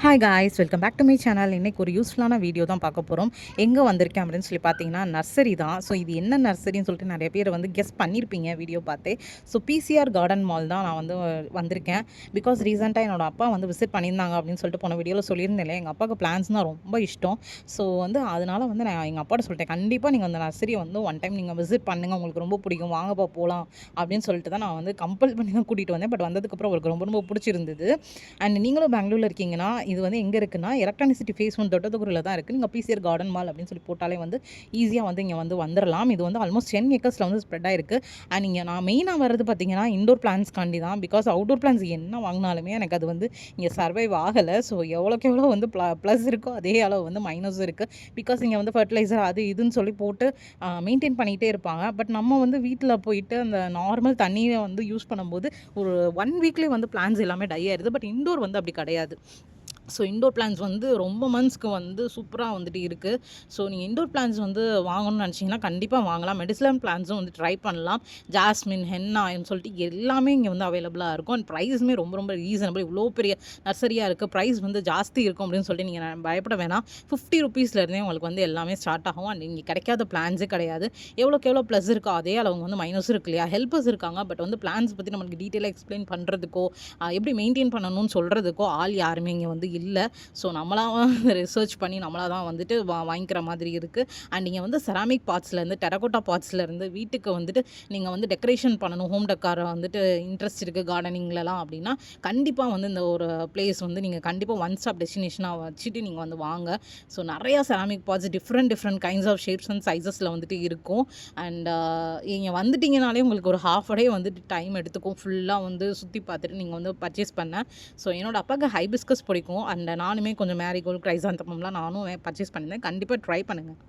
Hi guys, welcome back to my channel. இன்றைக்கி ஒரு யூஸ்ஃபுல்லான வீடியோ தான் பார்க்க போகிறோம். எங்கே வந்திருக்கேன் அப்படின்னு சொல்லி பார்த்தீங்கன்னா, நர்சரி தான். ஸோ இது என்ன நர்சரின்னு சொல்லிட்டு நிறைய பேர் வந்து கெஸ் பண்ணியிருப்பீங்க வீடியோ பார்த்தே. ஸோ பிசிஆர் கார்டன் மால் தான் நான் வந்து வந்திருக்கேன். பிகாஸ் ரீசெண்டாக என்னோட அப்பா வந்து விசிட் பண்ணியிருந்தாங்க அப்படின்னு சொல்லிட்டு போன வீடியோவில் சொல்லியிருந்தேன். எங்கள் அப்பாவுக்கு பிளான்ஸ்னால் ரொம்ப இஷ்டம். ஸோ வந்து அதனால் வந்து நான் எங்கள் அப்பாட்ட சொல்லிட்டேன், கண்டிப்பாக நீங்கள் அந்த நர்சரியை வந்து ஒன் டைம் நீங்கள் விசிட் பண்ணுங்கள், உங்களுக்கு ரொம்ப பிடிக்கும், வாங்கப்பா போகலாம் அப்படின்னு சொல்லிட்டு தான் நான் வந்து கம்பல் பண்ணி தான் கூட்டிகிட்டு வந்தேன். பட் வந்ததுக்கப்புறம் அவருக்கு ரொம்ப ரொம்ப பிடிச்சிருந்தது. அண்ட் நீங்களும் பெங்களூரில் இருக்கீங்கன்னா, இது வந்து எங்கே இருக்குன்னா, எலக்ட்ரானிசிட்டி ஃபேஸ் 1 தொட்டதுக்குள்ள தான் இருக்குது. நீங்கள் பிசிஆர் கார்டன் மால் அப்படின்னு சொல்லி போட்டாலே வந்து ஈஸியாக வந்து இங்கே வந்து வந்துடலாம். இது வந்து ஆல்மோஸ்ட் 10 ஏக்கர்ஸில் வந்து ஸ்ப்ரெட் ஆயிருக்கு. அண்ட் இங்கே நான் மெயினாக வர்றது பார்த்தீங்கன்னா, இண்டோர் பிளான்ஸ்காண்டி தான். பிகாஸ் அவுட்டோர் பிளான்ஸ் என்ன வாங்கினாலுமே எனக்கு அது வந்து இங்கே சர்வைவ் ஆகலை. ஸோ எவ்வளோக்கு எவ்வளோ வந்து ப்ளஸ் இருக்கோ அதே அளவு வந்து மைனஸும் இருக்குது. பிகாஸ் இங்கே வந்து ஃபர்டிலைசர் அது இதுன்னு சொல்லி போட்டு மெயின்டைன் பண்ணிகிட்டே இருப்பாங்க. பட் நம்ம வந்து வீட்டில் போயிட்டு அந்த நார்மல் தண்ணியை வந்து யூஸ் பண்ணும்போது ஒரு 1 வீக்லேயே வந்து பிளான்ஸ் எல்லாமே டை ஆயிடுது. பட் இண்டோர் வந்து அப்படி கிடையாது. ஸோ இண்டோர் பிளான்ஸ் வந்து ரொம்ப மந்த்ஸ்க்கு வந்து சூப்பராக வந்துட்டு இருக்குது. ஸோ நீங்கள் இண்டோர் பிளான்ஸ் வந்து வாங்கணும்னு நினச்சிங்கன்னா கண்டிப்பாக வாங்கலாம். மெடிசினல் பிளான்ஸும் வந்து ட்ரை பண்ணலாம். ஜாஸ்மின், ஹென்னான்னு சொல்லிட்டு எல்லாமே இங்கே வந்து அவைலபிளாக இருக்கும். அண்ட் ப்ரைஸுமே ரொம்ப ரொம்ப ரீசனபிள். இவ்வளோ பெரிய நர்சரியாக இருக்குது, ப்ரைஸ் வந்து ஜாஸ்தி இருக்கும் அப்படின்னு சொல்லிட்டு நீங்கள் பயப்பட வேணாம். 50 ருபீஸ்லேருந்தே உங்களுக்கு வந்து எல்லாமே ஸ்டார்ட் ஆகும். அண்ட் இங்கே கிடைக்காத பிளான்ஸே கிடையாது. எவ்வளோக்கு எவ்வளோ ப்ளஸ் இருக்கோ அதே அளவு வந்து மைனஸும் இருக்கு இல்லையா. ஹெல்ப்பர்ஸ் இருக்காங்க. பட் வந்து பிளான்ஸ் பற்றி நம்மளுக்கு டீட்டெயிலாக எக்ஸ்பிளைன் பண்ணுறதுக்கோ எப்படி மெயின்டைன் பண்ணணும்னு சொல்கிறதுக்கோ ஆள் யாருமே இங்கே வந்து இல்லை. ஸோ நம்மளாக ரிசர்ச் பண்ணி நம்மளாக தான் வந்துட்டு வாங்கிக்கிற மாதிரி இருக்குது. அண்ட் நீங்கள் வந்து செராமிக் பார்ட்ஸ்லேருந்து, டெரகோட்டா பார்ட்ஸ்லேருந்து வீட்டுக்கு வந்துட்டு நீங்கள் வந்து டெக்கரேஷன் பண்ணணும், ஹோம் டெக்காரை வந்துட்டு இன்ட்ரெஸ்ட் இருக்குது கார்டனிங்லலாம் அப்படின்னா கண்டிப்பாக வந்து இந்த ஒரு பிளேஸ் வந்து நீங்கள் கண்டிப்பாக ஒன் ஸ்டாப் டெஸ்டினேஷனாக வச்சுட்டு நீங்கள் வந்து வாங்க. ஸோ நிறையா ceramic parts different kinds of shapes and சைஸஸில் வந்துட்டு இருக்கும். அண்ட் நீங்கள் வந்துட்டிங்கனாலே உங்களுக்கு ஒரு ஹாஃப் டே வந்துட்டு டைம் எடுத்துக்கும் ஃபுல்லாக வந்து சுற்றி பார்த்துட்டு நீங்கள் வந்து பர்ச்சேஸ் பண்ண. ஸோ என்னோடய அப்பாவுக்கு ஹைபிஸ்கஸ் பிடிக்கும். அண்ட் நானுமே கொஞ்சம் மேரிகோல்டு, கிரைசாந்தமம்லாம் நானும் பர்ச்சேஸ் பண்ணியிருந்தேன். கண்டிப்பாக ட்ரை பண்ணுங்கள்.